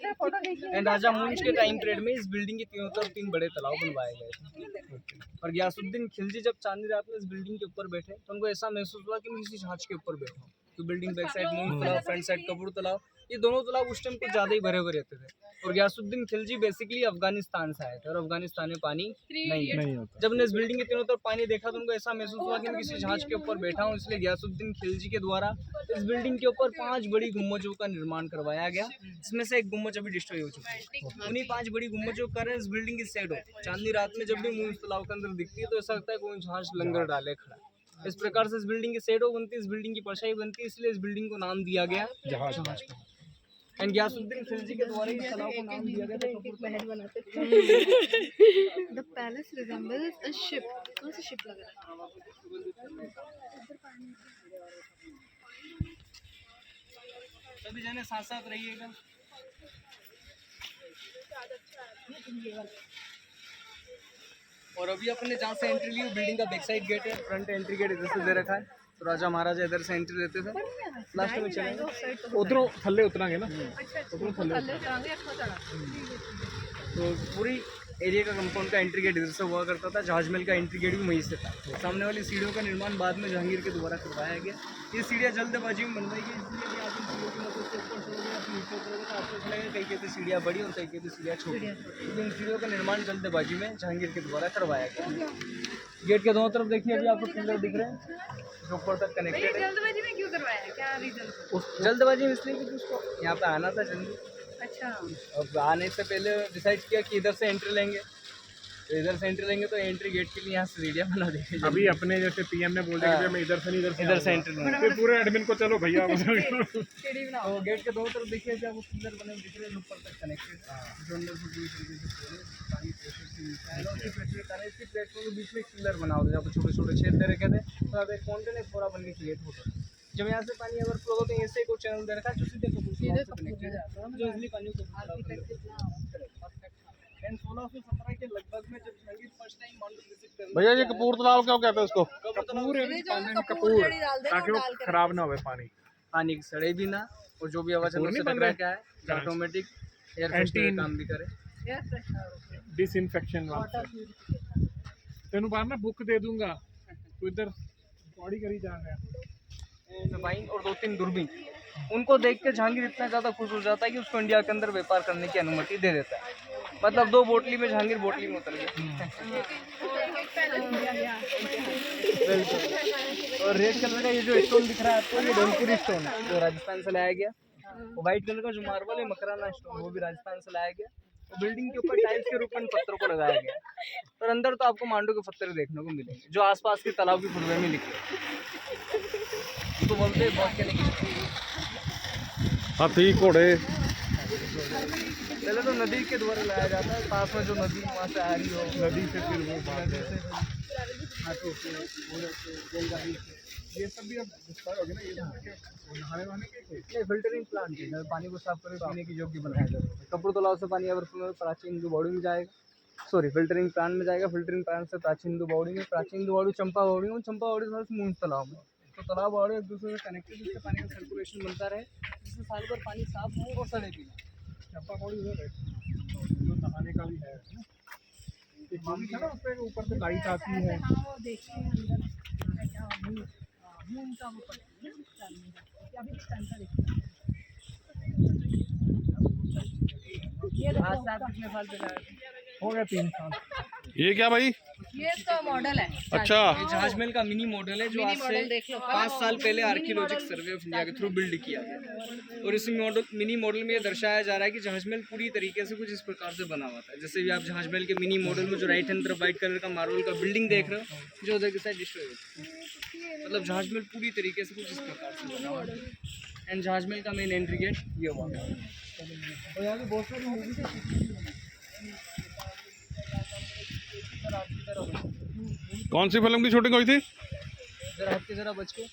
And राजा मुंज के time period में इस बिल्डिंग के तीनों तरफ 3 बड़े तालाब बनवाए गए थे। और गयासुद्दीन खिलजी जब चांदनी रात में इस बिल्डिंग के ऊपर बैठे तो उनको ऐसा महसूस हुआ कि मैं किसी जहाज के ऊपर बैठा हूँ। तो बिल्डिंग बैक साइड मून तालाब, फ्रंट साइड कपूर तालाब, ये दोनों तालाब उस टाइम कुछ ज़्यादा ही भरे हुए रहते थे। और गयासुद्दीन खिलजी बेसिकली अफगानिस्तान से आए थे और अफगानिस्तान में पानी नहीं होता। जब ने इस बिल्डिंग के तीनों तरफ पानी देखा तो उनको ऐसा महसूस हुआ कि मैं किसी जहाज के ऊपर बैठा हूँ। इसलिए गयासुद्दीन खिलजी के द्वारा इस बिल्डिंग के ऊपर 5 बड़ी गुम्बजों का निर्माण करवाया गया, इसमें से एक गुम्बज अभी डिस्ट्रॉय हो चुकी है। उन्हीं 5 बड़ी गुम्बजों के कारण इस बिल्डिंग की शेडो चांदनी रात में जब भी मून तालाब के अंदर दिखती है तो ऐसा लगता है कोई जहाज लंगर डाले खड़ा। इस प्रकार से इस बिल्डिंग की शेडो बनती है, इस बिल्डिंग की परछाई बनती है, इसलिए इस बिल्डिंग को नाम दिया गया जहाज। एंड गयासुद्दीन खिलजी के द्वारा इस तालाब को नाम दिया गया था कपूर महल बनाते थे। The palace resembles a ship. कौन सा शिप लग रहा है? सभी जने साथ साथ रहिएगा। और अभी अपने जहाँ से एंट्री ली बिल्डिंग का बैक साइड गेट है, फ्रंट एंट्री गेट इधर से दे रखा है। तो राजा महाराजा इधर से एंट्री लेते थे। लास्ट में चलेंगे उधरों थल्ले उतरांगे ना, उधरों थल्ले। तो पूरी एरिया का कंपाउंड का एंट्री गेट इधर से हुआ करता था। जहाजमहल का एंट्री गेट भी वहीं से था। सामने वाली सीढ़ियों का निर्माण बाद में जहांगीर के द्वारा करवाया गया। ये सीढ़ियाँ जल्दबाजी में बनवाई गई, इसलिए भी आप इन सीढ़ियों की मदद से ऊपर चलोगे या नीचे उतरोगे तो आपको चलेगा कई कहते सीढ़ियाँ बड़ी और कई कहते सीढ़ियाँ छोटी। तो इन सीढ़ियों का निर्माण जल्दबाजी में जहांगीर के द्वारा करवाया गया। गेट के दोनों तरफ देखिए अभी आपको पिलर दिख रहे हैं जो ऊपर तक कनेक्टेड है। जल्दबाजी में क्यों करवाया है? क्या रीजन? जल्दबाजी में इसलिए क्योंकि उसको यहाँ पे आना था जल्दी। अच्छा। अब आने से पहले डिसाइड किया कि इधर से एंट्री लेंगे, तो इधर से एंट्री लेंगे तो एंट्री गेट के लिए यहाँ सीढ़ियाँ बना देंगे। अभी अपने जैसे पीएम ने बोल दिया कि मैं इधर से नहीं इधर से एंट्री लूँगा, फिर पूरे एडमिन को चलो भैया तो गेट के दोनों तरफ देखिए जब वो पिलर बने दिख रहे हैं ऊपर तक कनेक्टेड, जो अंदर से पूरी तरीके से पानी प्रेशर से मिलता है। उसी प्रेशर के कारण इसकी प्लेटफॉर्म के बीच में एक पिलर बना होता है जहाँ पर छोटे छोटे छेद दे रखे थे। तो अब एक फाउंटेन एक पूरा बन के क्रिएट होता है। जब यहाँ से पानी अगर फ्लो होता है ऐसे को चैनल दे रखा है जो सीधे कपूर से कनेक्टेड है, जो इजली पानी को। एंड 1617 के लगभग में जब Jahangir first time mount visit करने भैया ये कपूर तालाब क्यों कहते हैं इसको? कपूर ताकि वो खराब ना हो पानी सड़े भी ना और जो भी हवा चल से टकरा के आए ऑटोमेटिक एयर फ्रेशनर काम भी करे। डिसइंफेक्शन वाला तेनू बाहर ना बुक दे दूंगा, तू इधर बॉडी करी जा रहा है। वाइन और 2-3 दूरबीन, उनको देख के जहांगीर इतना ज़्यादा खुश हो जाता है कि उसको इंडिया के अंदर व्यापार करने की अनुमति दे देता है। मतलब 2 बोतली में जहांगीर बोतली में उतर गया। और रेड कलर का ये जो स्टोन दिख रहा है आपको, ये धनपुरी स्टोन है जो राजस्थान से लाया गया। और व्हाइट कलर का जो मार्बल है मकराना स्टोन, वो भी राजस्थान से लाया गया। और बिल्डिंग के ऊपर टाइल्स के रूप में पत्थरों को लगाया गया। और अंदर तो आपको मांडू के पत्थर देखने को मिलेंगे जो आसपास के तालाब की फुटवे में लिखे। तो बोलते हैं बहुत के हाथी घोड़े पहले तो नदी के द्वारा लाया जाता है, पास में जो नदी वहाँ से आ रही हो, नदी से फिर वो हाथी से बैलगाड़ी से ये सब भी अब डिस्ट्रॉय हो गया ना। ये नहाने वाने के फिल्टरिंग प्लांट है, पानी को साफ करके पीने की योग्य बनाया जाता है। कपूर तालाब से पानी अगर प्राचीन हिंदू बावड़ी में जाएगा, सॉरी फिल्टरिंग प्लांट में जाएगा, फिल्टरिंग प्लांट से प्राचीन हिंदू बावड़ी में, प्राचीन हिंदू बावड़ी चंपा बावड़ी में, चंपा बावड़ी से मूंज तालाब में। तो तालाब बावड़ी एक दूसरे से कनेक्टेड, जिससे पानी का सर्कुलेशन बनता रहे, जिससे साल भर पानी साफ हो और सड़े भी ना। चंपा बावड़ी उधर है जो नहाने का भी है ना, एक वो भी है ना, उस पे ऊपर से लाइट आती है। वो देखिए अंदर क्या मून का वो पड़ता है ना, अभी ये 7 साल हो गया 3 साल। ये क्या भाई? ये तो मॉडल है। अच्छा, ये जहाजमहल का मिनी मॉडल है जो आज से 5 साल पहले आर्कियोलॉजिकल सर्वे ऑफ इंडिया के थ्रू बिल्ड किया गया। और इस मिनी मॉडल में ये दर्शाया जा रहा है कि जहाजमहल पूरी तरीके से कुछ इस प्रकार से बना हुआ था। जैसे भी आप जहाजमहल के मिनी मॉडल में जो राइट हैंड तरफ वाइट कलर का मार्बल का बिल्डिंग देख रहे हो जो उधर के साइड डिस्ट्रॉय होती है, मतलब जहाजमहल पूरी तरीके से कुछ इस प्रकार से बना हुआ है। एंड जहाजमहल का मेन एंट्री गेट ये हुआ। और यहाँ पे बहुत सारी मूवीज कौन सी फिल्म की शूटिंग हुई थी? जरा हट के जरा बच के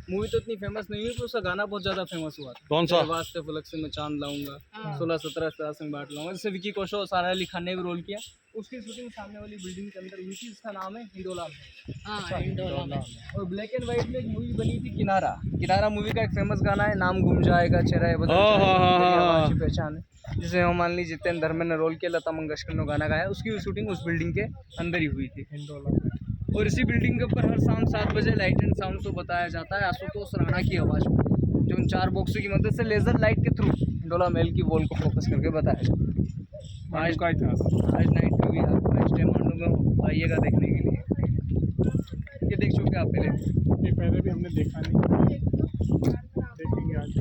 मूवी तो इतनी फेमस नहीं हुई पर उसका गाना बहुत ज्यादा फेमस हुआ था। कौन सा? तेरे वास्ते फलक से मैं चांद लाऊंगा, 16-17 स्टार संग बांट लाऊंगा, जैसे विकी कौशल और सारा अली खान ने भी रोल किया। उसकी शूटिंग सामने वाली बिल्डिंग के अंदर हुई थी, जिसका नाम है हिंडोला में। हाँ इंडोला में। और ब्लैक एंड व्हाइट में एक मूवी बनी थी किनारा। किनारा मूवी का एक फेमस गाना है, नाम गुम जाएगा चेहरा है बदल हाँ, हाँ, हाँ, जाएगा, हाँ। तेरी आवाज़ पहचान है, जिसे हम मान ली जितेंद्र धर्मेंद्र ने रोल किया, लता मंगेशकर ने गाना गाया। उसकी शूटिंग उस बिल्डिंग के अंदर ही हुई थी। और इसी बिल्डिंग के ऊपर हर शाम 7 बजे लाइट एंड साउंड शो बताया जाता है आशुतोष राणा की आवाज़ में, जो उन 4 बॉक्सों की मदद से लेजर लाइट के थ्रू हिंडोला महल की वॉल को फोकस करके बताया जाता है। आज का इतिहास। आज नाइट में भी आप नेक्स्ट टाइम मांडू में आइएगा देखने के लिए। ये देख चुके आप पहले? ये पहले भी हमने देखा नहीं, देखेंगे आज।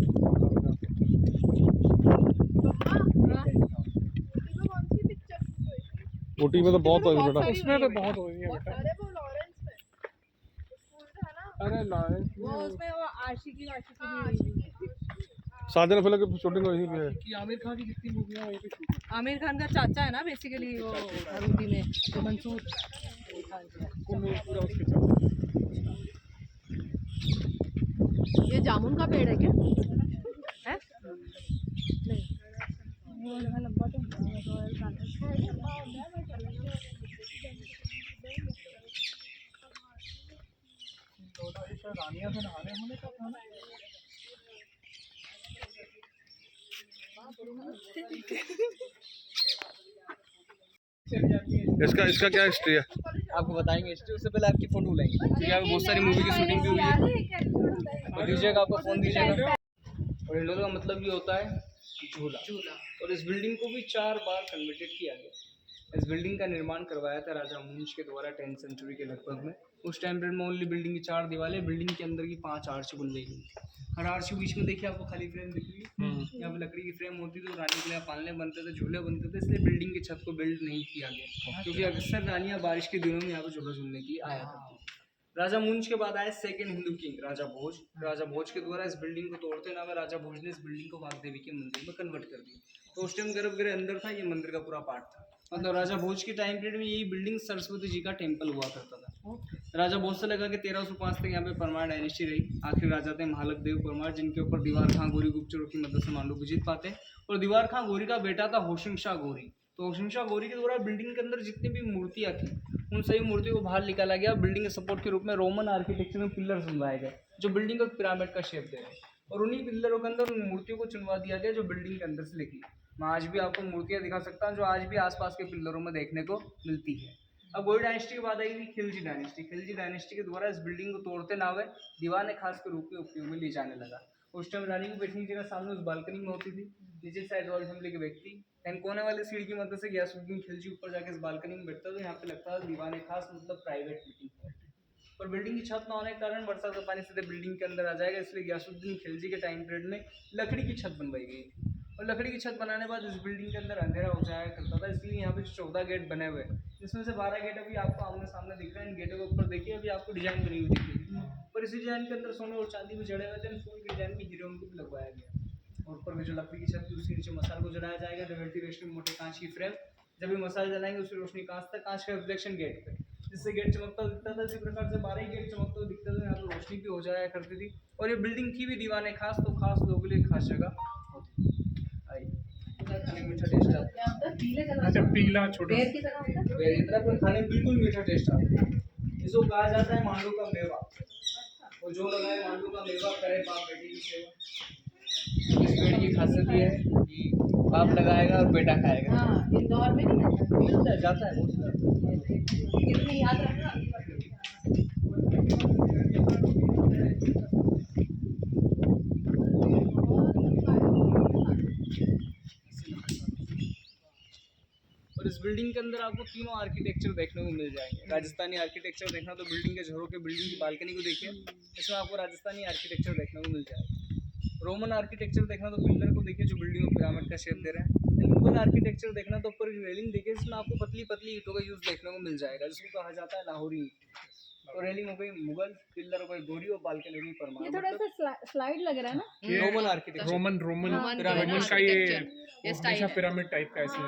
ऊटी में तो बहुत हो बेटा। उसमें तो बहुत हो रही है बेटा। अरे वो लॉरेंस में है ना, अरे लॉरेंस वो उसमें वो आशिकी साजन फिल्म की शूटिंग हुई थी। की आमिर खान की कितनी मूवियाँ वहीं पे शूट हुई। आमिर खान का चाचा है ना बेसिकली वो हल्दी में, जो मंसूर खान का। वो मूवी पूरा उसके चलते। ये जामुन का पेड़ है क्या? है? नहीं। वो लंबा तो रानिया से नहाने होने का था ना। इसका क्या हिस्ट्री है? आपको बताएंगे हिस्ट्री, उससे पहले आपकी फोटो लेंगे क्योंकि यहाँ पे बहुत सारी मूवी की शूटिंग भी हुई है। और दीजिएगा, आपका फोन दीजिएगा। और हिंडोला का मतलब ये होता है झूला। और इस बिल्डिंग को भी 4 बार कन्वर्टेड किया गया। इस बिल्डिंग का निर्माण करवाया था राजा मुंज के द्वारा 10th सेंचुरी के लगभग में। उस टाइम पीरियड में ओनली बिल्डिंग की 4 दीवारें, बिल्डिंग के अंदर की 5 आर्च बनवाई गई थी। हर आर्च के बीच में देखिए आपको खाली फ्रेम दिख रही है। यहाँ पे लकड़ी की फ्रेम होती थी, तो रानी के लिए पालने बनते थे, झूले बनते थे, इसलिए बिल्डिंग की छत को बिल्ड नहीं किया गया, क्योंकि अक्सर रानियाँ बारिश के दिनों में यहाँ पे झूला झूलने की आया करती थी। राजा मुंज के बाद आए सेकंड हिंदू किंग राजा भोज। राजा भोज के द्वारा इस बिल्डिंग को तोड़ते ना, राजा भोज ने इस बिल्डिंग को वाग्देवी के मंदिर में कन्वर्ट कर दिया। तो उस टाइम गर्भगृह अंदर था, ये मंदिर का पूरा पार्ट था। मतलब राजा भोज के टाइम पीरियड में यही बिल्डिंग सरस्वती जी का टेम्पल हुआ करता था। राजा भोज से लगा कि 1305 तक यहाँ पे परमार डायनेस्टी रही। आखिर राजा थे महालक देव परमार, जिनके ऊपर दीवार खां गोरी गुप्तचरों की मदद से मांडू को जीत पाते हैं। और दीवार खां गोरी का बेटा था होशिंग शाह गोरी। तो होशिंग शाह गोरी के द्वारा बिल्डिंग के अंदर जितनी भी मूर्तियाँ थी, उन सभी मूर्तियों को बाहर निकाला गया। बिल्डिंग के सपोर्ट के रूप में रोमन आर्किटेक्चर में पिलर्स बनवाए गए, जो बिल्डिंग को पिरामिड का शेप दे रहे हैं। और उन्हीं पिलरों के अंदर उन मूर्तियों को चुनवा दिया गया जो बिल्डिंग के अंदर से निकली। मैं आज भी आपको मूर्तियाँ दिखा सकता हूँ जो आज भी आसपास के पिलरों में देखने को मिलती है। अब गोरी डायनेस्टी के बाद आई थी खिलजी डायनेस्टी। खिलजी डायनेस्टी के द्वारा इस बिल्डिंग को तोड़ते ना हुए दीवाने खास के रूप में उपयोग में ले जाने लगा। उस टाइम रानी की बैठने की जगह सामने उस बालकनी में होती थी। नीचे साइड रॉयल फैमिली के व्यक्ति एंड कोने वाले सीढ़ी की मदद से गयासुद्दीन खिलजी ऊपर जाके इस बालकनी में बैठता था। यहाँ पे लगता था दीवाने खास मतलब प्राइवेट मीटिंग। और बिल्डिंग की छत ना होने के कारण बरसात का पानी सीधे बिल्डिंग के अंदर आ जाएगा, इसलिए गयासुद्दीन खिलजी के टाइम पीरियड में लकड़ी की छत बनवाई गई थी। और लकड़ी की छत बनाने के बाद इस बिल्डिंग के अंदर अंधेरा हो जाया करता था, इसलिए यहाँ पे 14 गेट बने हुए हैं, जिसमें से 12 गेट अभी आपको आमने सामने दिख रहे हैं। इन गेटों के ऊपर देखिए अभी आपको डिजाइन बनी हुई दिखेगी। और इसी डिजाइन के अंदर सोने और चांदी भी जड़े हुए थे। सोने के डिजाइन में हीरोइन को भी लगवाया गया। और ऊपर में जो लकड़ी की छत थी उसके नीचे मसाल को जलाया जाएगा। जब वेंटिलेशन में मोटे कांच की फ्रेम, जब भी मसाल जलाएंगे उसकी रोशनी कांच तक, कांच का रिफ्लेक्शन गेट पे, जिससे गेट चमकता दिखता था। इसी प्रकार से 12 गेट चमकता दिखता था। यहाँ पर रोशनी भी हो जाया करती थी। और ये बिल्डिंग थी भी दीवाने खास, तो खास लोगों के लिए खास जगह होती थी। खाने में मीठा टेस्ट आता है। अच्छा पीला छोटा इतना कोई खाने में बिल्कुल मीठा टेस्ट आता है। इसको कहा जाता है मांडू का मेवा। और जो लगाए मांडू का मेवा करे बाप बेटी की सेवा। इस पेड़ की खासियत ये है कि बाप लगाएगा और बेटा खाएगा। हाँ, इंदौर में नहीं मिलता जाता है बहुत सारा। कितने याद रखना। और इस बिल्डिंग के अंदर आपको तीनों आर्किटेक्चर देखने को मिल जाएंगे। राजस्थानी आर्किटेक्चर देखना तो बिल्डिंग के झरों के बिल्डिंग की बालकनी को देखिए, इसमें आपको राजस्थानी आर्किटेक्चर देखने को मिल जाएगा। रोमन आर्किटेक्चर देखना तो पिलर को देखिए जो बिल्डिंग को पिरामिड का शेप दे रहे हैं। मुगल आर्किटेक्चर देखना तो ऊपर की रेलिंग देखिए, इसमें आपको पतली पतली ईंटों का यूज़ देखने को मिल जाएगा, जिसको कहा जाता है लाहौरी ईंट। तो रेलिंग हो गई मुगल, पिलर हो गई गोरी और बालकनी हो गई परमार। ये थोड़ा सा स्लाइड लग रहा है ना। रोमन आर्किटेक्चर, रोमन का ये हमेशा पिरामिड टाइप का ऐसे।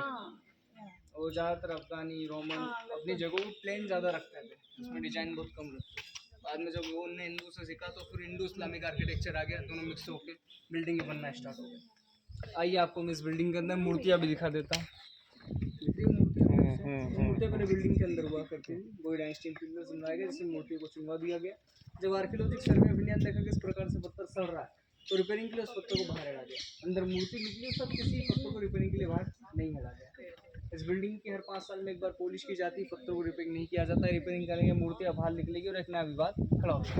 और ज़्यादातर अफगानी रोमन अपनी जगह को प्लेन ज़्यादा रखते थे, इसमें डिजाइन बहुत कम रखते हैं। बाद में जब वो उनने हिंदू से सीखा तो फिर हिंदू इस्लामिक आर्किटेक्चर आ गया, दोनों मिक्स होके बिल्डिंग बनना स्टार्ट हो गया। आइए आपको मैं इस बिल्डिंग के अंदर मूर्तियाँ भी दिखा देता हूँ। मूर्तियाँ पहले बिल्डिंग के अंदर हुआ करती थी, गोल्ड आइंस्टीन पिलर्स बनवाए गए, जिससे मूर्ति को चुनवा दिया गया। जब आर्कियोलॉजिक सर्वे ऑफ इंडिया ने देखा कि इस प्रकार से पत्थर सड़ रहा है तो रिपेयरिंग के लिए उस पत्थर को बाहर हटा दिया। अंदर मूर्ति निकली, सब किसी पत्थर को रिपेयरिंग के लिए बाहर नहीं हटा गया। इस बिल्डिंग की हर 5 साल में एक बार पॉलिश की जाती है, पत्थर को रिपेयरिंग नहीं किया जाता है। रिपेयरिंग करेंगे मूर्ति बाहर निकलेगी और एक नया विवाद खड़ा होगा।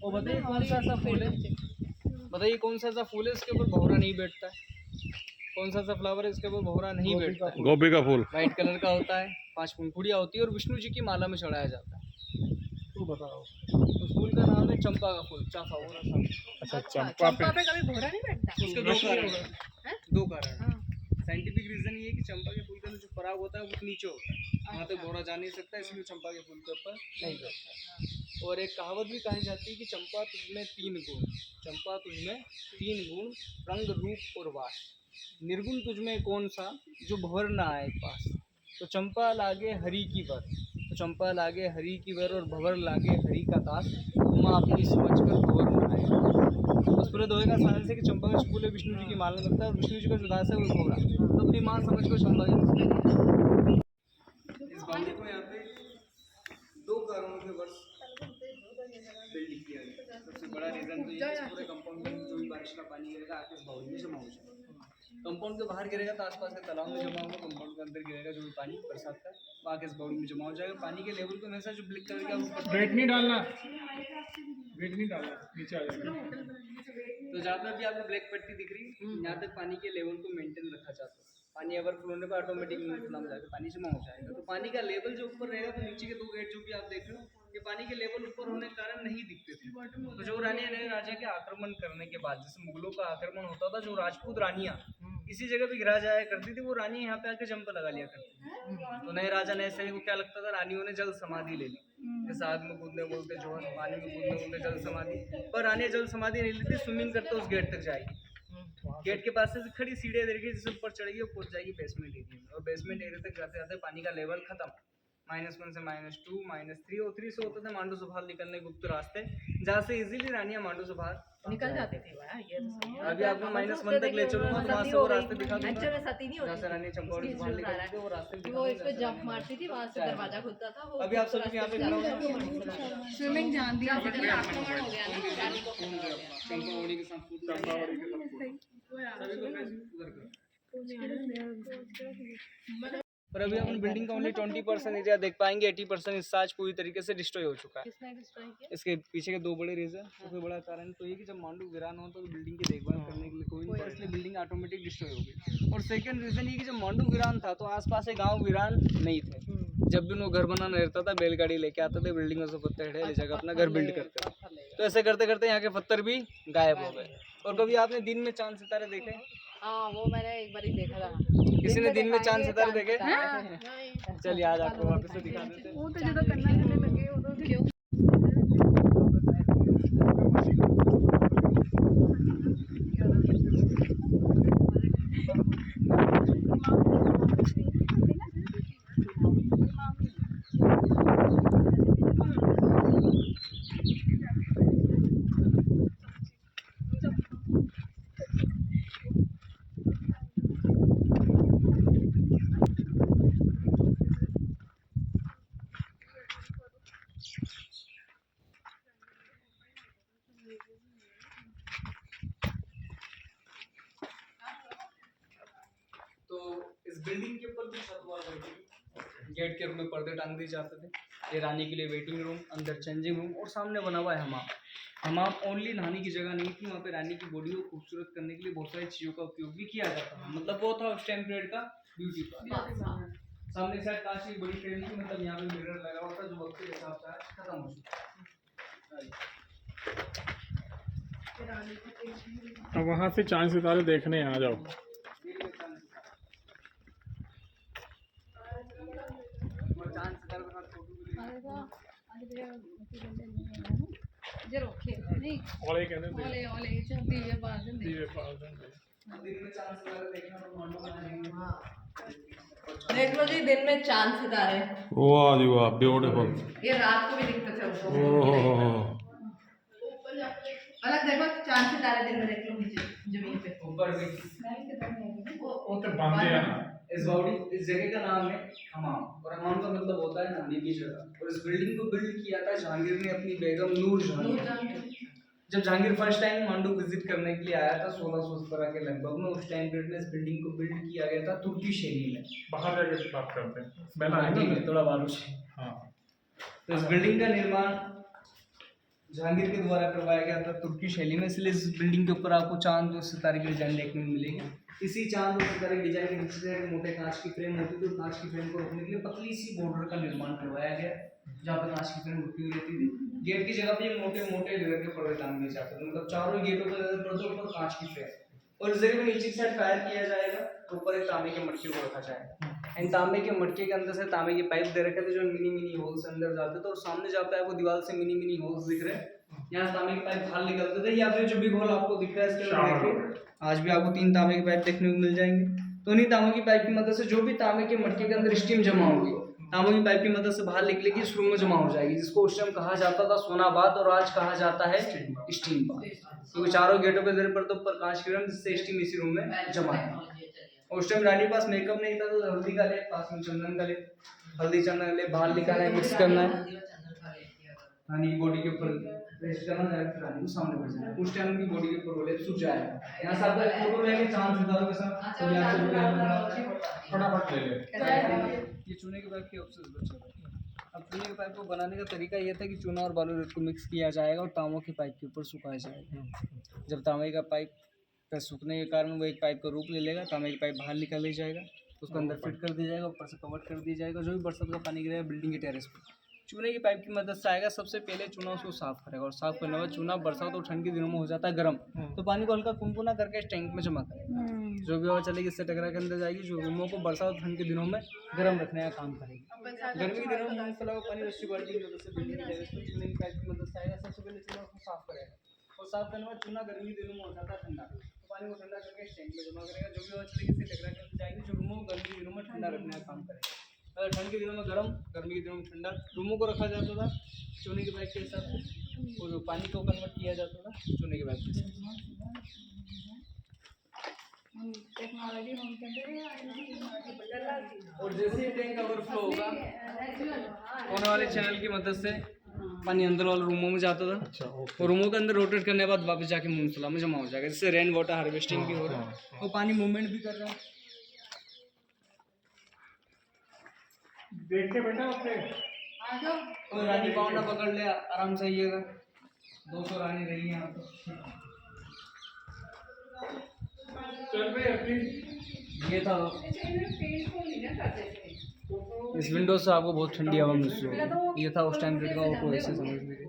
और बताइए कौन सा ऐसा फूल है, बताइए कौन सा ऐसा फूल है इसके ऊपर भौरा नहीं बैठता है? कौन सा ऐसा फ्लावर है इसके ऊपर भौरा नहीं बैठता है? गोभी का फूल। वाइट कलर का होता है, 5 पंखुड़ियाँ होती है और विष्णु जी की माला में चढ़ाया जाता है। तू बताओ। उस फूल का नाम है चंपा का फूल, चाफा हो रहा। अच्छा, चंपा पे कभी घोड़ा नहीं बैठता? उसके दो कारण हैं। साइंटिफिक रीजन ये है कि चंपा के फूल का जो पराग होता है वो नीचे होता है, वहाँ तक भौरा जा नहीं सकता, इसलिए चंपा के फूल के ऊपर नहीं बैठता। और एक कहावत भी कही जाती है कि चंपा तुझमें 3 गुण, चंपा तुझमें 3 गुण, रंग रूप और वास, निर्गुण तुझमें कौन सा जो भवर ना आए पास। तो चंपा लागे हरि की वर, तो चंपा लागे हरि की वर और भवर लागे हरि का दास, उमा अपनी समझ कर भवर न आए। उस पूरे दोहे का साइंस है कि चंपा का फूल विष्णु जी की माला में लगता है और विष्णु जी का जो दास है वो भवरा, तो अपनी माँ समझ कर चंपा के इस बांधे को यहाँ पे 2 कारणों के वर्ष बिल्डिंग किया गया। सबसे बड़ा रीजन तो ये कि पूरे कंपाउंड में जो भी बारिश का पानी गिरेगा आके इस बाउल में जमा हो जाएगा। कंपाउंड के बाहर गिरेगा तो आसपास के तालाब में जमा होगा, कंपाउंड के अंदर गिरेगा जो भी पानी बरसात का वो आके इस बाउल में जमा हो जाएगा। पानी के लेवल को हमेशा जो ब्लैक कलर का ऊपर वेट नहीं डालना, वेट नहीं डालना, नीचे आ जाएगा। तो जहाँ पे भी आपको ब्लैक पट्टी दिख रही है, यहाँ तक पानी के लेवल को मेंटेन रखा जाता है। पानी ओवरफ्लो होने पर ऑटोमेटिक नीचे में जाकर पानी जमा हो जाएगा। तो पानी का लेवल जो ऊपर रहेगा तो नीचे के 2 गेट जो भी आप देख रहे हो ये पानी के लेवल ऊपर होने के कारण नहीं दिखते थे। तो जो रानी ने राजा के आक्रमण करने के बाद, जैसे मुगलों का आक्रमण होता था, जो राजपूत रानियां इसी जगह पे गिरा जाया करती थी, वो रानी यहाँ पे आके जंप लगा लिया करती थी। तो नए राजा नए सैनिक को क्या लगता था, रानियों ने जल समाधि ले ली, जैसे आग में कूदने बोलते, जो पानी में कूदने बोलते जल समाधि। पर रानी जल समाधि नहीं लेती, स्विमिंग करते उस गेट तक जाएगी। गेट के पास से खड़ी सीढ़ियाँ देखिए, जिससे ऊपर चढ़ेगी और पहुंच जाएगी बेसमेंट एरिया में। और बेसमेंट एरिया तक जाते जाते पानी का लेवल खत्म, -1 से -2 -3 और 3 से होते थे मांडू से बाहर निकलने गुप्त रास्ते, जहाँ से इजीली रानियां मांडू से बाहर निकल जाती थी यार, ये अभी आपको -1 तक ले चलूंगा तो वहाँ से वो रास्ते दिखा दूंगा। एक्चुअली सती नहीं जहाँ से होती रानी चंपावली से बाहर निकलती थी वो रास्ते थी, वो इस पे जंप मारती थी, वहाँ से दरवाजा खुलता था। वो अभी आप सब यहाँ पे खड़ा हो स्विमिंग जान दिया, आक्रमण हो गया ना रानी को। चंपावली के साथ सभी को उधर करो। पर अभी अपन बिल्डिंग का ओनली 20% एरिया देख पाएंगे, 80% हिस्सा आज पूरी तरीके से डिस्ट्रॉय हो चुका है। किसने डिस्ट्रॉय किया? इसके पीछे के 2 बड़े रीजन, सबसे बड़ा कारण तो ये कि जब मांडू वीरान होता तो बिल्डिंग की देखभाल करने के लिए कोई नहीं था, इसलिए बिल्डिंग ऑटोमेटिक डिस्ट्रॉय हो गई। और सेकंड रीजन ये कि जब मांडू वीरान था तो आसपास के गाँव वीरान नहीं थे। जब भी उनको घर बनाना रहता था बैलगाड़ी लेके आते थे, बिल्डिंगों से पत्थर ले जाकर अपना घर बिल्ड करते थे। तो ऐसे करते करते यहाँ के पत्थर भी गायब हो गए। और कभी आपने दिन में चांद सितारे देखे? हाँ, वो मैंने एक बार ही देखा था। किसी ने दिन में चांद सितारे देखे? हाँ। चलिए आज आपको वापस से दिखा देते हैं। वो तो जो करना करने लगे वो तो क्यों? तो इस बिल्डिंग के ऊपर भी छत हुआ करती थी, गेट के रूम में पर्दे टांग दिए जाते थे। ये रानी के लिए वेटिंग रूम, अंदर चेंजिंग रूम और सामने बना हुआ है हमाम। हमाम ओनली नहाने की जगह नहीं थी, वहाँ पे रानी की बॉडी को खूबसूरत करने के लिए बहुत सारी चीज़ों का उपयोग भी किया जाता था। मतलब वो था उस टाइम पीरियड का ब्यूटी पार्लर। सामने साइड कांच की बड़ी फ्रेम थी, मतलब यहाँ पे मिरर लगा हुआ था जो वक्त के हिसाब से खत्म हो चुका है। अब वहाँ से चांद सितारे देखने आ जाओ। ओले कहने दे, दीवे पाल देंगे। देख लो जी, दिन में चांद सितारे, वाह जी वाह, ब्यूटीफुल। ये रात को भी दिखते थे। ओह अलग देखो, चांद सितारे दिन में देख लो नीचे जमीन पे। ऊपर भी वो तो बांधे है ना। इस जगह का नाम है हमाम, और हमाम का मतलब होता है नहाने की जगह। और इस बिल्डिंग को बिल्ड किया था जहांगीर ने अपनी बेगम नूर जहां ने। जब Jahangir first time Mandu visit करने के लिए आया था 1617 के लगभग में, उस टाइम पीरियड में इस बिल्डिंग को बिल्ड किया गया था तुर्की शैली में। बाहर जाके बात करते हैं, पहला है ठीक ना। है, थोड़ा बारू से। हाँ तो इस बिल्डिंग का निर्माण जहांगीर के द्वारा करवाया गया था तुर्की शैली में, इसलिए इस बिल्डिंग के ऊपर आपको चांद और सितारे की डिजाइन देखने को मिलेगी। इसी चांद और सितारे की डिजाइन के नीचे मोटे कांच की फ्रेम होती थी, और कांच की फ्रेम को रोकने के लिए पतली सी बॉर्डर का निर्माण करवाया गया, जहाँ पर कांच की फ्रेम रुकी हुई रहती थी। गेट की जगह पे मोटे मोटे लेदर के पर्दे टांग दिए जाते थे, मतलब चारों गेटों पर लेदर पर्दे, ऊपर कांच की फ्रेम। और इस जगह में नीचे की साइड फायर किया जाएगा, तो ऊपर एक तांबे के मटके को रखा जाएगा। इन तांबे के मटके के अंदर से तांबे के पाइप दे रखे थे, जो मिनी मिनी होल्स अंदर जाते थे, और सामने जहाँ पे आपको दीवार से मिनी मिनी होल्स दिख रहे हैं, यहाँ तांबे के पाइप बाहर निकलते थे। या फिर जो बिग होल आपको दिख रहा है इसके अंदर देखिए, आज भी आपको 3 तांबे के पाइप देखने को मिल जाएंगे। तो इन्हीं तांबे की पाइप की मदद से जो भी तांबे के मटके के अंदर स्टीम जमा होगी, तांबे की पाइप की मदद से बाहर निकलेगी, इस रूम में जमा हो जाएगी, जिसको उस टाइम कहा जाता था सोना बाथ, और आज कहा जाता है स्टीम बाथ। क्योंकि चारों गेटों पे दर पर तो ऊपर कांच की फ्रेम, जिससे स्टीम इसी रूम में जमा है। उस टाइम रानी के पास मेकअप नहीं था, तो हल्दी का ले, पास में चंदन का ले, हल्दी चंदन ले, बाहर निकालना है, मिक्स करना है, रानी की बॉडी के ऊपर पेस्ट करना, डायरेक्ट रानी को सामने बैठ जाना। उस टाइम उनकी बॉडी के ऊपर रोले सूख जाएगा। यहाँ से आपका एक फोटो लेंगे चांद सितारों के साथ, तो यहाँ से फटाफट ले ले। ये चूने के पाइप के ऑप्शन बचे हुए। अब चूने के पाइप को बनाने का तरीका ये था कि चूना और बालू रेत को मिक्स किया जाएगा और तांबों के पाइप के ऊपर सुखाया जाएगा। जब तांबे का पाइप का सूखने के कारण वो एक पाइप का रूप ले लेगा, तांबे का पाइप बाहर निकाल लिया जाएगा, उसको अंदर फिट कर दिया जाएगा, ऊपर से कवर कर दिया जाएगा। जो भी बरसात का पानी गिरेगा बिल्डिंग के टेरेस पर, चूने की पाइप की मदद से आएगा। सबसे पहले चूना उसको साफ करेगा, और साफ करने के बाद चूना बरसात और ठंड के दिनों में हो जाता है गर्म, तो पानी को हल्का कुनकुना करके इस टैंक में जमा करेगा। जो भी हवा चलेगी इससे टकरा के अंदर जाएगी, जो रूमों को बरसात और ठंड के दिनों में गर्म रखने का काम करेगी। गर्मी के दिनों में मूंगफली का पानी रस्सी बाल्टी की मदद से बिल्डिंग के टेरेस पर चूने की पाइप की मदद से आएगा। सबसे पहले चूना को साफ करेगा, और साफ करने के बाद चूना गर्मी के दिनों में हो जाता है ठंडा, तो पानी को ठंडा करके इस टैंक में जमा करेगा। जो भी हवा चलेगी इससे टकरा के अंदर जाएगी, जो रूमों को गर्मी के दिनों में ठंडा रखने का काम करेगा। अगर ठंड के दिनों में गर्म, गर्मी के दिनों में ठंडा रूमों को रखा जाता था चूने के पाइप के हिसाब से, और जो पानी को कन्वर्ट किया जाता था चूने के पाइप के हिसाब से। और जैसे ही टैंक ओवरफ्लो होगा, होने वाले चैनल की मदद से पानी अंदर वाले रूमों में जाता था, और रूमों के अंदर रोटेट करने के बाद वापस जाके मूंगफला में जमा हो जाएगा, जिससे रेन वाटर हार्वेस्टिंग भी हो रहा है और पानी मूवमेंट भी कर रहा है। देख के बेटा अपने तो रानी पाउंडा पकड़ ले, आराम से आइएगा। 200 रानी रही यहाँ पर। चल भाई अपनी ये था, इस विंडो से आपको बहुत ठंडी हवा महसूस होगी। ये था उस टाइम पीरियड का, आपको ऐसे समझ लीजिए।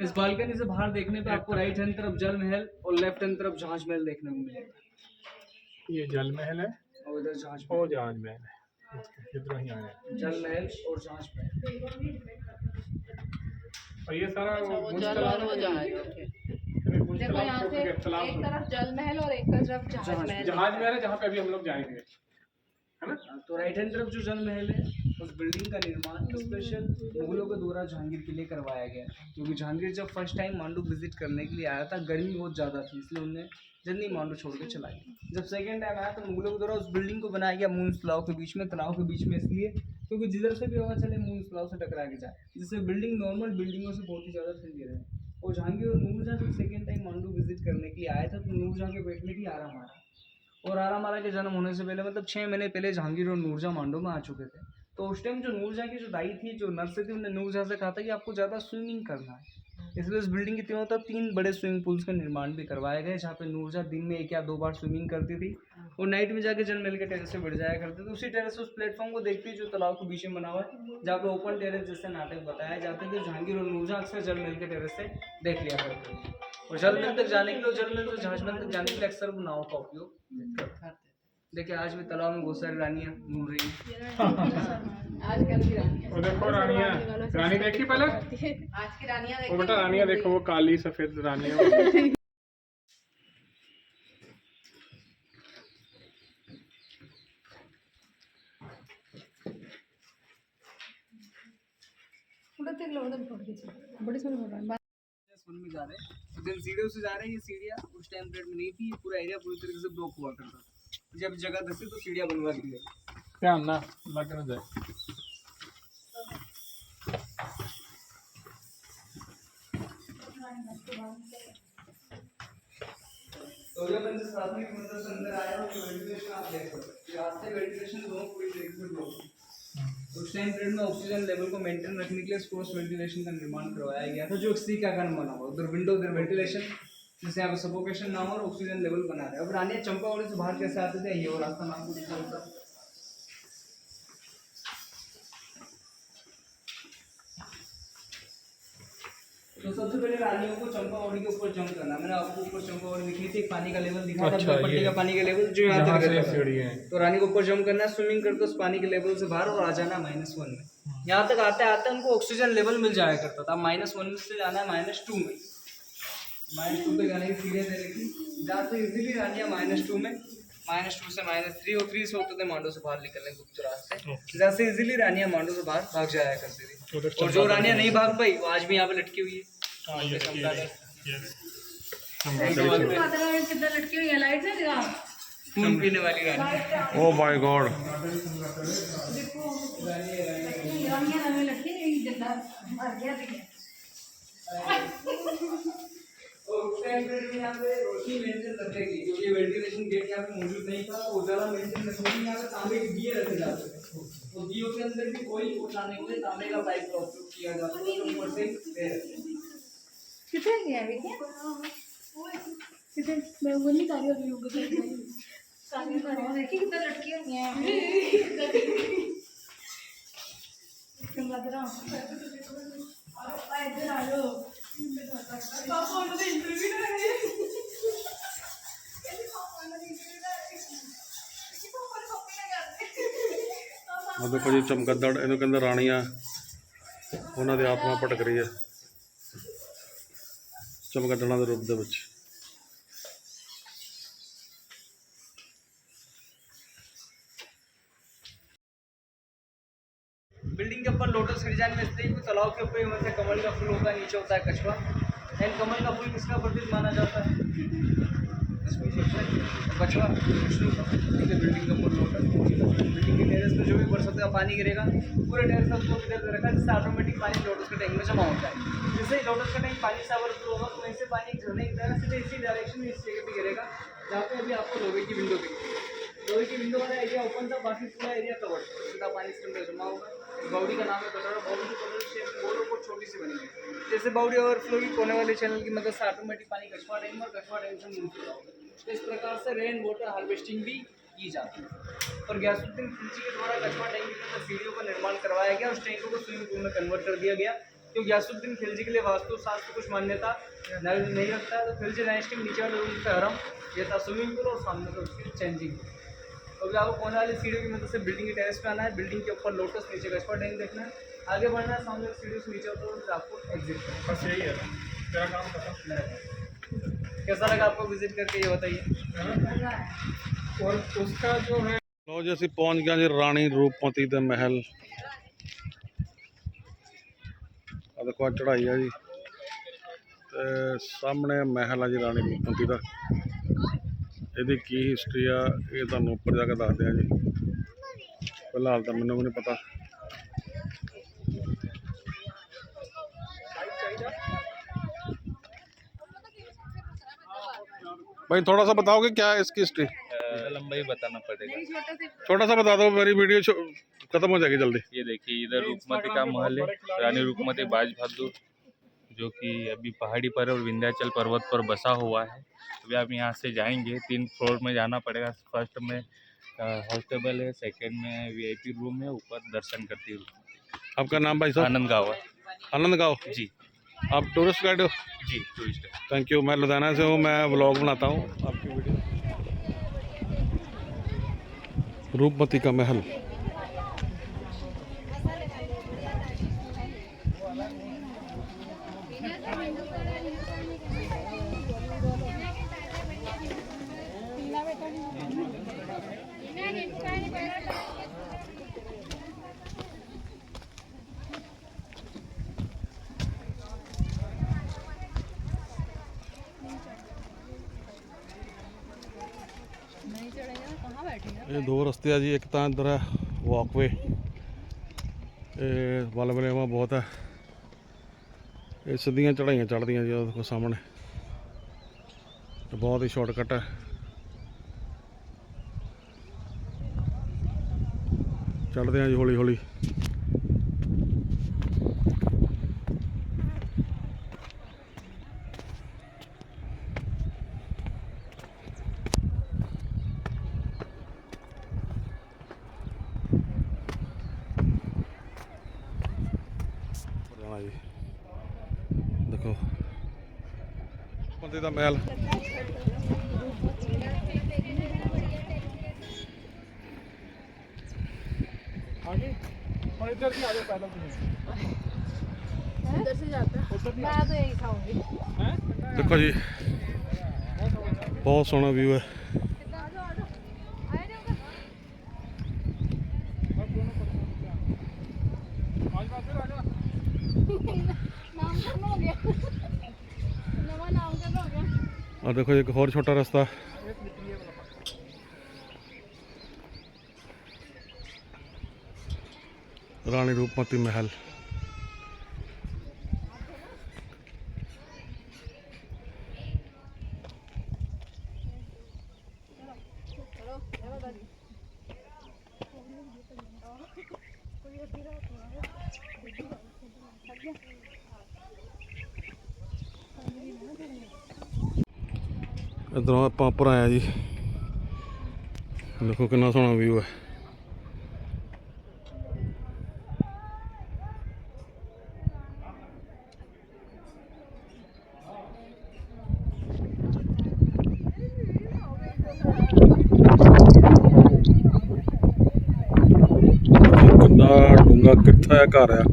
इस बालकनी से बाहर देखने पे आपको राइट हैंड तरफ जल महल और लेफ्ट हैंड तरफ जहाज महल देखने को मिलेगा। ये जल महल है और इधर जहाज और जहाज महल है, इधर ही आए हैं। जल महल और जहाज महल। और ये सारा वो जल और वो जहाज। देखो यहाँ से एक तरफ जल महल और एक तरफ जहाज महल। जहाज महल है जहाँ पे अभी हम लोग जाएंगे, है ना। तो राइट हैंड तरफ जो जल महल है, उस बिल्डिंग का निर्माण स्पेशल मुगलों के द्वारा जहांगीर के लिए करवाया गया, क्योंकि जहांगीर जब फर्स्ट टाइम मांडू विजिट करने के लिए आया था, गर्मी बहुत ज़्यादा थी, इसलिए उन्हें जल्दी मांडू छोड़ के चला गया। जब सेकेंड टाइम आया तो मुगलों के द्वारा उस बिल्डिंग को बनाया गया मून तालाब के बीच में, तालाब के बीच में इसलिए क्योंकि जिधर से भी हवा चले मून तालाब से टकरा के जाए, जिससे बिल्डिंग नॉर्मल बिल्डिंगों से बहुत ही ज़्यादा ठंडी रहे। और जहांगीर और नूरजहाँ जब सेकेंड टाइम मांडू विजिट करने के लिए आया था, तो नूरजहाँ के बैठने की आराम आ रहा, और आरामारा के जन्म होने से पहले मतलब 6 महीने पहले जहांगीर और नूरजहाँ मांडू में आ चुके थे। तो उस टाइम जो नूरजहाँ की जो दाई थी, जो नर्स थी, उन्होंने नूरजहाँ से कहा था कि आपको ज़्यादा स्विमिंग करना है, इसलिए इस बिल्डिंग की तीनों तरफ 3 बड़े स्विमिंग पूल्स का निर्माण भी करवाए गए, जहाँ पे नूरजहाँ दिन में 1 या 2 बार स्विमिंग करती थी, और नाइट में जाके जल महल के टेरेस से बैठ जाया करते थे। उसी टेरेस से उस प्लेटफॉर्म को देखती जो तालाब के बीच में बना हुआ है, जहाँ पे ओपन टेरेस जैसे नाटक बताया जाते थे, जहांगीर और नूरजहाँ अक्सर जल महल के टेरेस से देख लिया करते थे। और जल महल तक जाने के लिए, जल महल से जहाज महल तक जाने के लिए अक्सर वो नाव का उपयोग करते हैं। देखिए आज भी तालाब में बहुत सारी रानियाँ घूम रही हैं। आजकल की रानियाँ। वो देखो रानियाँ, रानी देखी पहले। आज की रानियाँ वो बेटा रानियाँ देखो, वो काली सफेद रानियाँ। बड़ी सोनी फोटो है। वन में जा रहे हैं, तो दिन सीढ़ियों से जा रहे हैं। ये सीढ़ियाँ उस टाइम पीरियड में नहीं थी, ये पूरा एरिया पूरी तरीके से ब्लॉक हुआ करता था। जब जगह दसी तो सीढ़ियाँ बनवा दी गई। ध्यान ना लग ना जाए। तो जब मैंने प्राथमिक मंदिर से अंदर आया और वेंटिलेशन आप देख सकते हो, यहाँ से वेंटिलेशन दोनों पूरी तरीके से ब्लॉक है। उस टाइम पीरियड में ऑक्सीजन लेवल को मेंटेन रखने के लिए क्रॉस वेंटिलेशन का निर्माण करवाया गया था, जो सी का कारण बना हुआ। उधर विंडो उधर वेंटिलेशन, जिससे यहाँ पे सफोकेशन ना हो और ऑक्सीजन लेवल बना रहे। अब रानिया चंपावली से बाहर कैसे आते थे, ये वो रास्ता मैं आपको दिखाऊंगा। तो सबसे पहले रानियों को चंपावली के ऊपर जंप करना। मैंने आपको ऊपर चंपावली दिखी थी, पानी का लेवल दिखा था, पट्टी का पानी का लेवल जो यहाँ तक रहता था। तो रानी को ऊपर जंप करना है, स्विमिंग करके उस पानी के लेवल से बाहर और आ जाना -1 में। यहाँ तक आते आते उनको ऑक्सीजन लेवल मिल जाया करता था। -1 से जाना है -2 में। -2 पे जाने की सीढ़ियाँ दे रखी, जहाँ से इजीली रानियाँ -2 में, -2 से -3 और 3 से होते थे मांडो से बाहर निकलने गुप्त रास्ते, जहाँ से इजीली रानियाँ मांडो से बाहर भाग जाया करती थी। और जो रानियाँ नहीं भाग पाई वो आज भी यहाँ पे लटकी हुई है। कितना लटकी हुई है, लाइट से दिखा। खून पीने वाली रानी। Oh my God. और उस टाइम पे यहाँ पे रोशनी मेंटेन रखेगी, क्योंकि वेंटिलेशन गेट यहाँ पे मौजूद नहीं था, तो उजाला मेंटेन रखने के लिए यहाँ पे तांबे के दिए रखे जाते थे। तो दियों के अंदर भी कोई उठाने के लिए तांबे का पाइप का उपयोग किया जाता है, जो ऊपर से दे रखे। कितने गया अभी क्या? कितने मैं वो नहीं कार्य अभी होगा कार्य कर रहा हूँ। देखिए कितना लटकी हुई है। बदरा इधर आ लो। पापा उन्होंने इंटरव्यू कराया। देखो जी चमगद्दड़, इन्हों कहते राणियां, उन्होंने आत्मा भटक रही है चमगद्दड़ां दे रूप दे विच। बिल्डिंग के ऊपर लोटस डिजाइन में स्थित तालाब के ऊपर वहाँ से कमल का फूल होता है, नीचे होता है कछुआ। एंड कमल का फूल किसका प्रतीक माना जाता है? कछुआ, विष्णु का। बिल्डिंग के ऊपर लोटस, बिल्डिंग के टेरेस पे जो भी बरसात का पानी गिरेगा पूरे टेरेस का फ्लो इधर रखा है, जिससे ऑटोमेटिक पानी लोटस के टैंक में जमा होता है। जैसे ही लोटस का टैंक पानी से ओवरफ्लो होगा तो वहीं से पानी एक झरने की तरह सीधे इसी डायरेक्शन में इस जगह पे गिरेगा, जहाँ पे अभी आपको लोहे की विंडो दिखी। लोहे की विंडो वाला एरिया ओपन था, बाकी पूरा एरिया कवर्ड, सीधा पानी इसके अंदर जमा होगा। बाउडी का नाम है कटोरा। बाउडी की कटोरा शेप बोलो को छोटी सी बनी है। जैसे बाउडी ओवरफ्लो की कोने वाले चैनल की मदद से ऑटोमेटिक पानी कछुआ डैम और कछुआ डैम से नीचे जाओगे। तो इस प्रकार से रेन वाटर हार्वेस्टिंग भी की जाती है। और गयासुद्दीन खिलजी के द्वारा कछुआ डैम के अंदर सीढ़ियों का निर्माण करवाया गया, उस टैंक को स्विमिंग पूल में कन्वर्ट कर दिया गया। क्योंकि गयासुद्दीन खिलजी के लिए वास्तुशास्त्र कुछ मान्यता नहीं रखता है, तो खिलजी डायनेस्टी में नीचे वाले रूम पे हरम, ये था स्विमिंग पूल और सामने तो उसकी चेंजिंग। तो अभी आपको कोने वाली सीढ़ियों की मदद से बिल्डिंग के टेरेस पे आना है, बिल्डिंग के ऊपर लोटस, नीचे कछुआ डैम देखना है, आगे बढ़ना है, सामने सीढ़ियों से नीचे उतरो तो आपको एग्जिट करना है। बस यही है तेरा काम खत्म। कैसा लगा आपको विजिट करके, ये बताइए। और उसका जो है लो जी असीं पहुंच गए जी राणी रूपमती दे महल। आ देखो चढ़ाई है जी, ते सामने महल है जी राणी रूपमती का। ਇਹਦੀ ਕੀ ਹਿਸਟਰੀ ਆ ਇਹ ਤੁਹਾਨੂੰ ਉੱਪਰ ਜਾ ਕੇ ਦੱਸਦੇ ਆ ਜੀ, ਫਿਲਹਾਲ ਤਾਂ ਮੈਨੂੰ ਵੀ ਨਹੀਂ पता। भाई थोड़ा सा बताओगे क्या है इसकी हिस्ट्री? लंबाई बताना पड़ेगा। छोटा सा बता दो, मेरी वीडियो खत्म हो जाएगी जल्दी। ये देखिए इधर रूपमती का महल है, रानी रूपमती बाज बहादुर, जो कि अभी पहाड़ी पर और विंध्याचल पर्वत पर बसा हुआ है। अभी आप यहाँ से जाएंगे, 3 फ्लोर में जाना पड़ेगा। फर्स्ट में हॉस्टेबल है, सेकंड में VIP रूम है, ऊपर दर्शन करती रूम। आपका नाम भाई साहब? आनंद गाँव। आनंद गाँव जी आप टूरिस्ट गाइड हो? जी टूरिस्ट। Thank you. मैं लुधियाना से हूँ, मैं व्लॉग बनाता हूँ आपकी वीडियो। रूपमती का महल। ਇਹ ਦੋ ਰਸਤੇ ਆ ਜੀ, ਇੱਕ ਤਾਂ ਇੱਧਰ ਹੈ ਵਾਕਵੇ, ਇਹ ਵਲਵਲੇਵਾ ਬਹੁਤ ਹੈ, ਇਹ ਸਿੱਧੀਆਂ ਚੜਾਈਆਂ ਚੜ੍ਹਦੀਆਂ ਜੀ, ਉਹ ਦੇਖੋ ਸਾਹਮਣੇ, ਬਹੁਤ ਹੀ ਸ਼ਾਰਟਕਟ ਹੈ। ਚੜ੍ਹਦੇ ਹਾਂ ਜੀ ਹੌਲੀ ਹੌਲੀ। ਜੀ ਦੇਖੋ ਬੰਦੇ ਦਾ ਮਹਿਲ, आगे और इधर से आ जाओ पैदल तुम। इधर से जाता है, मैं तो यही खाऊंगी। हैं ਦੇਖੋ ਜੀ ਬਹੁਤ ਸੋਹਣਾ ਵਿਊ ਹੈ। आज बात फिर आ जा। नाम करना हो गया, नवा नाम करना हो गया। ਆ ਦੇਖੋ ਜੀ ਇੱਕ ਹੋਰ ਛੋਟਾ ਰਸਤਾ, ਰਾਣੀ ਰੂਪਮਤੀ ਮਹਿਲ। ਇੱਧਰੋਂ ਆਪਾਂ ਉੱਪਰ ਆਏ ਜੀ, ਦੇਖੋ ਕਿੰਨਾ ਸੋਹਣਾ ਵਿਊ ਹੈ। ਕਿੰਨਾ ਡੂੰਘਾ ਕਿੱਥਾ ਹੈ ਘਰ ਆ,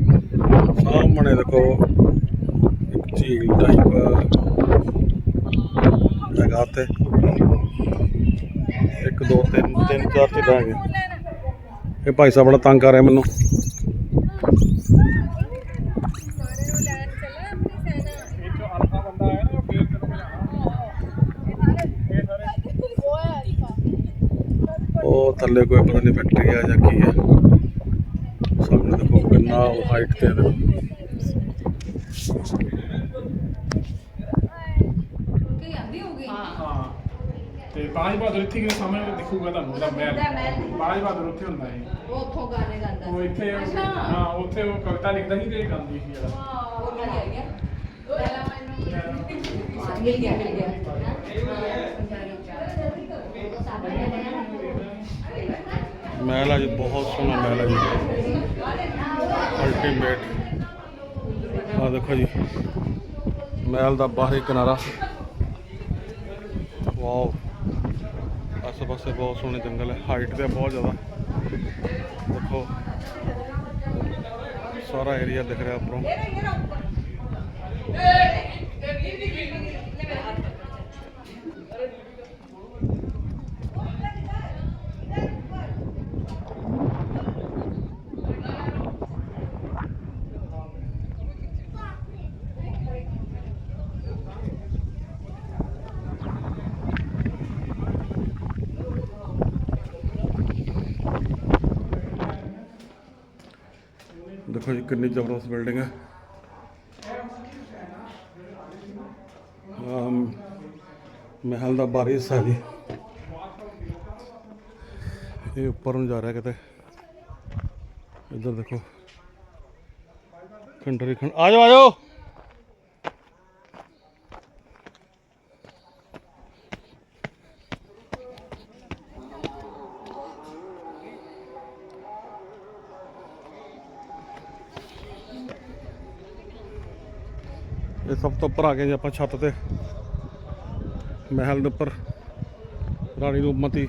ਸਾਹਮਣੇ ਦੇਖੋ ਇੱਕ ਝੀਲ ਟਾਈਪ ਹੈਗਾ ਉੱਥੇ, 1 2 3 4 ਝੀਲਾਂ ਹੈਗੀਆਂ। ਇਹ ਭਾਈ ਸਾਹਿਬ ਬੜਾ ਤੰਗ ਕਰ ਰਿਹਾ ਮੈਨੂੰ। एक जो अल्फा बंदा है ना वो पेड़ के ऊपर जाना। ਉਹ ਥੱਲੇ ਕੋਈ ਪਤਾ ਨਹੀਂ ਫੈਕਟਰੀ ਆ ਜਾਂ ਕੀ ਹੈ। ਸਾਹਮਣੇ ਦੇਖੋ ਕਿੰਨਾ ਹਾਈਟ ਤੇ ਹੈ, ਦੇਖੋ हाँ ਤੇ ਬਾਜ ਬਹਾਦਰ ਇੱਥੇ ਕਿਹਦੇ ਸਾਹਮਣੇ ਦਿਖੂਗਾ ਤੁਹਾਨੂੰ ਉਹਦਾ ਮਹਿਲ। ਬਾਜ ਬਹਾਦਰ ਉੱਥੇ ਹੁੰਦਾ ਹੈ, ਉਹ ਉੱਥੋਂ ਗਾਣੇ ਗਾਉਂਦਾ ਉਹ ਇੱਥੇ ਹਾਂ ਉੱਥੇ ਉਹ ਕਵਿਤਾ ਲਿਖਦਾ ਸੀ ਤੇ ਇਹ ਗਾਉਂਦੀ ਸੀ ਜਿਹੜਾ। ਉਹ ਮਿਲ ਗਿਆ ਮਿਲ ਗਿਆ ਮਿਲ ਗਿਆ ਮਹਿਲ ਆ ਜੀ, ਬਹੁਤ ਸੋਹਣਾ ਮਹਿਲ ਹੈ ਜੀ, ਅਲਟੀਮੇਟ। ਆ ਦੇਖੋ ਜੀ ਮਹਿਲ ਦਾ ਬਾਹਰੀ ਕਿਨਾਰਾ, ਵਾਓ। ਆਸੇ ਪਾਸੇ ਬਹੁਤ ਸੋਹਣੇ ਜੰਗਲ ਹੈ, ਹਾਈਟ ਤੇ ਬਹੁਤ ਜ਼ਿਆਦਾ। ਦੇਖੋ ਸਾਰਾ ਏਰੀਆ ਦਿਖ ਰਿਹਾ ਉੱਪਰੋਂ। देखो जी कितनी जबरदस्त बिल्डिंग है। महल का बाहरी हिस्सा जी, ये ऊपर जा रहा है किते। इधर देखो खंडरी खंड, आ जाओ आ जाओ। ये सब तो उपर आ गए जी आप छत ते, महल के उपर रानी रूपमती।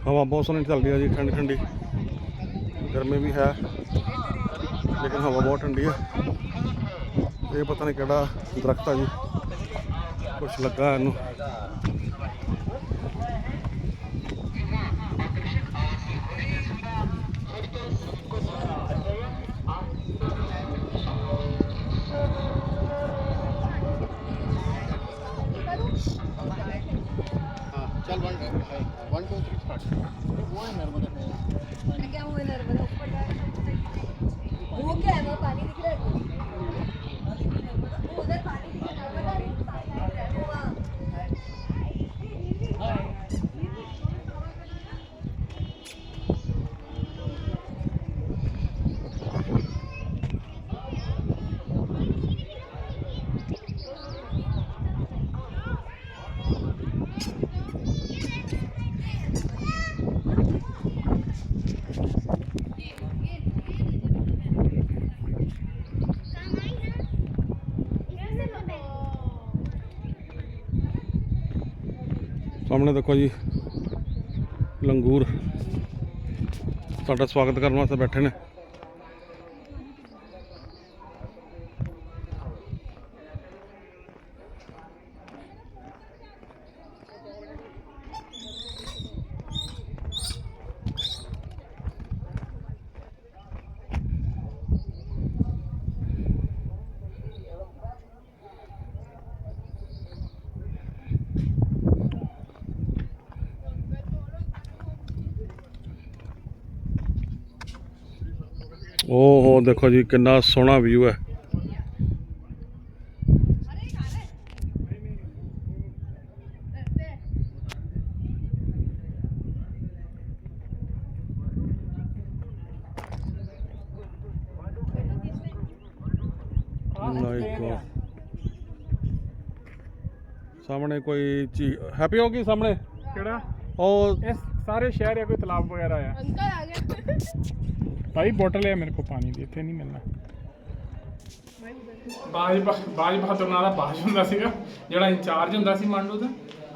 हवा बहुत सोहनी चल रही है जी, ठंडी ठंडी। गर्मी भी है लेकिन हवा बहुत ठंडी है। ये पता नहीं केड़ा दरख्त है जी, कुछ लगा है इनू। क्या हुआ नर्मदा ऊपर वो क्या है, वो पानी दिख रहा है, वो उधर पानी दिख रहा है, नर्मदा नहीं, वो वहाँ। ਸਾਹਮਣੇ ਦੇਖੋ ਜੀ ਲੰਗੂਰ ਤੁਹਾਡਾ ਸਵਾਗਤ ਕਰਨ ਵਾਸਤੇ ਬੈਠੇ ਨੇ। ਓਹੋ ਦੇਖੋ ਜੀ ਕਿੰਨਾ ਸੋਹਣਾ ਵਿਊ ਹੈ। ਸਾਹਮਣੇ ਕੋਈ ਚੀਜ਼ ਹੈਪੀ ਹੋ ਗਈ ਸਾਹਮਣੇ ਕਿਹੜਾ ਉਹ ਇਹ ਸਾਰੇ ਸ਼ਹਿਰ या कोई तालाब वगैरह है? अंकल आ गए। भाई बोतल है मेरे को पानी ਦੀ ਇੱਥੇ ਨਹੀਂ ਮਿਲਣਾ। ਬਾਜ ਬਹਾਦਰ ਨਾਂ ਦਾ ਬਾਜ ਹੁੰਦਾ ਸੀਗਾ ਜਿਹੜਾ ਇੰਚਾਰਜ ਹੁੰਦਾ ਸੀ ਮਾਂਡੂ ਦਾ।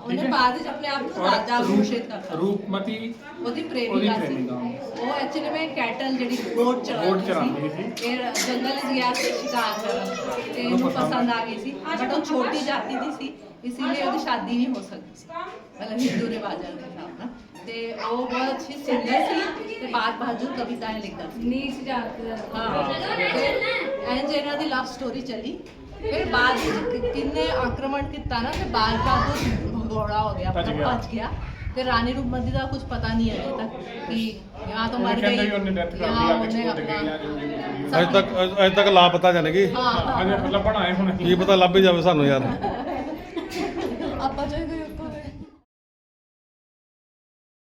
ਉਹਨੇ ਬਾਅਦ ਵਿੱਚ ਆਪਣੇ ਆਪ ਨੂੰ ਰਾਜਾ ਘੋਸ਼ਿਤ ਕਰਤਾ। ਰੂਪਮਤੀ ਉਹਦੀ ਪ੍ਰੇਮਿਕਾ ਸੀ। ਉਹ ਐਕਚੁਅਲੀ में कैटल ਜਿਹੜੀ ਗੋਟ ਚਰਾਉਂਦੀ ਸੀ। ਇਹ ਜੰਗਲ ਵਿੱਚ ਗਿਆ ਸੀ ਸ਼ਿਕਾਰ ਕਰਨ ਤੇ ਇਹਨੂੰ ਪਸੰਦ ਆ ਗਈ ਸੀ ਬਟ ਉਹ ਛੋਟੀ ਜਾਤੀ ਦੀ ਸੀ ਇसीलिए ਉਹਦੀ ਸ਼ਾਦੀ ਨਹੀਂ ਹੋ ਸਕਦੀ ਸੀ ਮਤਲਬ ਹਿੰਦੂ ਰਿਵਾਜਾਂ ਦੇ ਹਿਸਾਬ ਨਾਲ ਤੇ ਉਹ ਬਹੁਤ ਅੱਛੀ ਸਿੰਗਰ ਸੀ ਤੇ ਬਾਤ ਬਹਾਦਰ ਕਵਿਤਾएं ਲਿਖਦਾ ਸੀ ਨੀਚ ਜਾਤ ਹਾਂ ਇੰਜ ਇਹਨਾਂ ਦੀ ਲਵ ਸਟੋਰੀ ਚੱਲੀ ਫਿਰ ਬਾਅਦ ਵਿੱਚ ਕਿੰਨੇ ਆਕਰਮਣ ਕੀਤਾ ਨਾ ਤੇ ਬਾਲ ਬਹਾਦਰ भगौड़ा हो गया बच गया फिर रानी रूपमती का कुछ पता नहीं है अभी तक कि यहाँ तो मर गई यहाँ उन्हें अपना ਅਜੇ ਤੱਕ ਲਾਪਤਾ ਜਾਨੇਗੀ। ਅਜੇ ਲੱਭਣ ਆਏ ਹੁਣ ਕੀ ਪਤਾ ਲੱਭ ਹੀ ਜਾਵੇ ਸਾਨੂੰ ਯਾਰ। ਆਪਾਂ ਜੋ